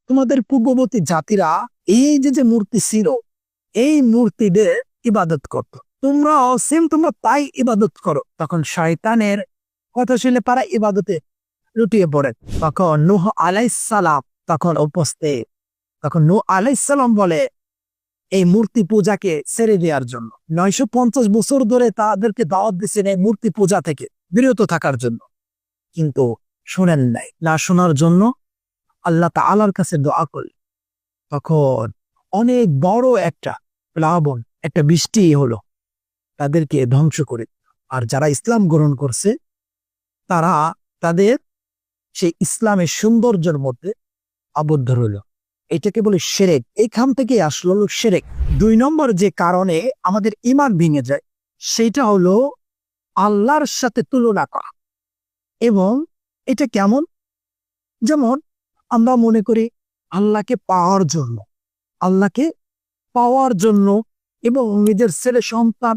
তোমাদের পূর্ববর্তী জাতিরা এই যে যে মূর্তি ছিল, এই মূর্তিদের ইবাদত করতো, তোমরাও সেম তোমরা তাই ইবাদত করো। তখন শয়তানের কথা শুনে পারা ইবাদতে লুটিয়ে পড়ে। তখন নূহ আলাইহিস সালাম তখন উপস্থিত। তখন নূহ আলাইহিস সালাম বলে এই মূর্তি পূজাকে ছেড়ে দেওয়ার জন্য। 950 বছর ধরে তাদেরকে দাওয়াত দিচ্ছেন এই মূর্তি পূজা থেকে বিরত থাকার জন্য, কিন্তু শোনেন নাই। না শোনার জন্য আল্লাহ তাআলার কাছে দোয়া করল। তখন অনেক বড় একটা প্লাবন, একটা বৃষ্টি হলো, তাদেরকে ধ্বংস করে। আর যারা ইসলাম গ্রহণ করছে তারা তাদের সেই ইসলামের সৌন্দর্যের মধ্যে আবদ্ধ রইল। এটাকে বলে শিরক। এইখান থেকে আসলো শিরক। 2 নম্বর যে কারণে আমাদের ঈমান ভেঙে যায় সেটা হলো আল্লাহর সাথে তুলনা করা। এবং এটা কেমন? যেমন আমরা মনে করি আল্লাহকে পাওয়ার জন্য এবং নিজের ছেলে সন্তান